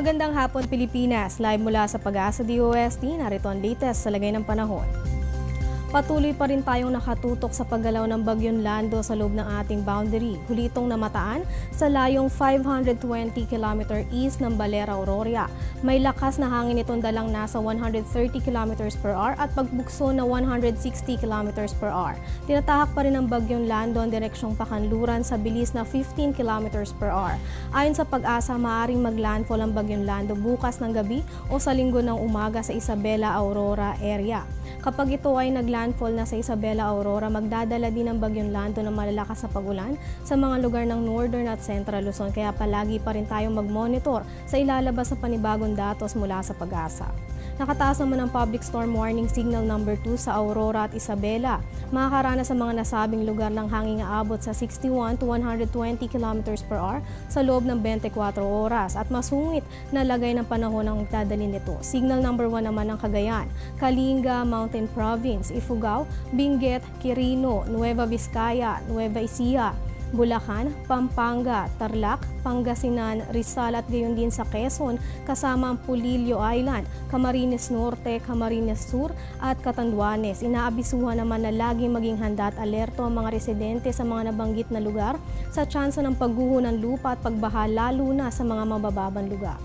Magandang hapon Pilipinas, live mula sa Pag-asa DOST, narito ang latest sa lagay ng panahon. Patuloy pa rin tayong nakatutok sa paggalaw ng Bagyong Lando sa loob ng ating boundary. Huli itong namataan sa layong 520 km east ng Balera, Aurora. May lakas na hangin itong dalang nasa 130 km per hour at pagbukso na 160 km per hour. Tinatahak pa rin ng Bagyong Lando ang direksyong pakanluran sa bilis na 15 km per hour. Ayon sa Pag-asa, maaaring maglandfall ang Bagyong Lando bukas ng gabi o sa linggo ng umaga sa Isabela, Aurora area. Kapag ito ay naglandfall na sa Isabela, Aurora, magdadala din ang Bagyong Lando ng malalakas na pagulan sa mga lugar ng Northern at Central Luzon. Kaya palagi pa rin tayong mag-monitor sa ilalabas na panibagong datos mula sa Pag-asa. Nakataas naman ang Public Storm Warning Signal number 2 sa Aurora at Isabela. Makakaranas sa mga nasabing lugar ng hangin aabot sa 61 to 120 km per hour sa loob ng 24 oras at masungit na lagay ng panahon ang magdadalhin nito. Signal number 1 naman ng Cagayan, Kalinga, Mountain Province, Ifugao, Benguet, Quirino, Nueva Vizcaya, Nueva Ecija, Bulacan, Pampanga, Tarlac, Pangasinan, Rizal at gayon din sa Quezon kasama ang Pulilio Island, Camarines Norte, Camarines Sur at Catanduanes. Inaabisuhan naman na laging maging handa at alerto ang mga residente sa mga nabanggit na lugar sa tsansa ng pagguho ng lupa at pagbaha lalo na sa mga mabababang lugar.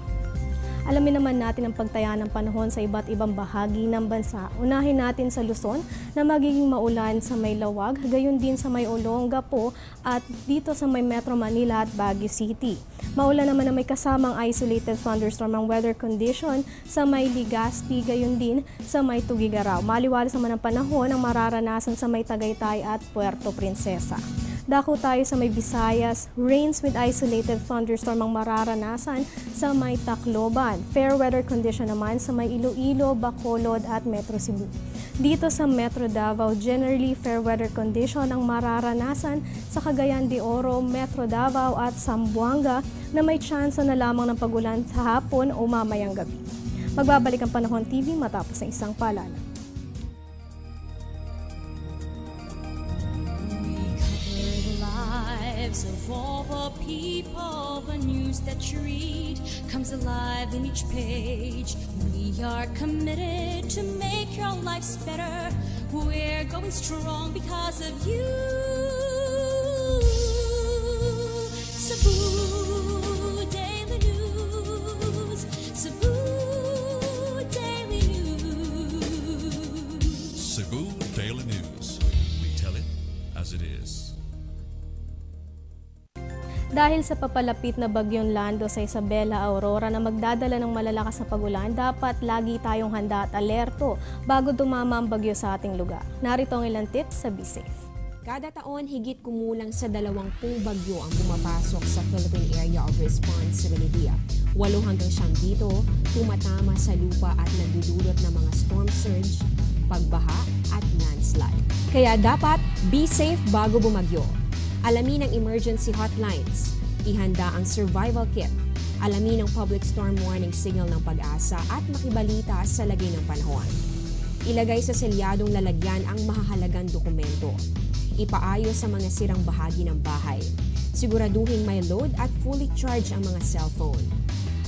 Alamin naman natin ang pagtaya ng panahon sa iba't ibang bahagi ng bansa. Unahin natin sa Luzon na magiging maulan sa may Lawag, gayon din sa may Olongapo at dito sa may Metro Manila at Baguio City. Maulan naman na may kasamang isolated thunderstorm ang weather condition sa may Legazpi, gayon din sa may Tugigaraw. Maliwalas naman ang panahon ang mararanasan sa may Tagaytay at Puerto Princesa. Dako tayo sa may Visayas, rains with isolated thunderstorm ang mararanasan sa may Tacloban. Fair weather condition naman sa may Iloilo, Bacolod at Metro Cebu. Dito sa Metro Davao, generally fair weather condition ang mararanasan sa Cagayan de Oro, Metro Davao at Zamboanga na may tsansa na lamang ng pagulan sa hapon o mamayang gabi. Magbabalik ang Panahon TV matapos ng isang paalala. Of all the people, the news that you read comes alive in each page. We are committed to make your lives better. We're going strong because of you. Cebu Daily News. Cebu Daily News. Cebu Daily News. We tell it as it is. Dahil sa papalapit na Bagyong Lando sa Isabela, Aurora na magdadala ng malalakas na pagulan, dapat lagi tayong handa at alerto bago dumama ang bagyo sa ating lugar. Narito ang ilang tips sa Be Safe. Kada taon, higit kumulang sa 20 bagyo ang pumapasok sa Philippine Area of Responsibility. 8 hanggang 9 dito, tumatama sa lupa at nagdudulot ng mga storm surge, pagbaha at landslide. Kaya dapat be safe bago bumagyo. Alamin ang emergency hotlines, ihanda ang survival kit, alamin ang public storm warning signal ng Pag-asa at makibalita sa lagay ng panahon. Ilagay sa selyadong lalagyan ang mahahalagang dokumento. Ipaayos sa mga sirang bahagi ng bahay. Siguraduhin may load at fully charge ang mga cellphone.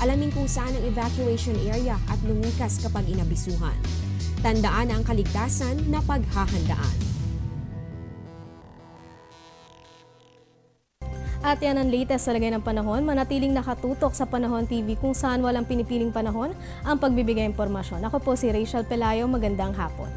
Alamin kung saan ang evacuation area at lumikas kapag inabisuhan. Tandaan ang kaligtasan na paghahandaan. At yan ang latest sa lagay ng panahon. Manatiling nakatutok sa Panahon TV kung saan walang pinipiling panahon ang pagbibigay impormasyon. Ako po si Rachel Pelayo. Magandang hapon.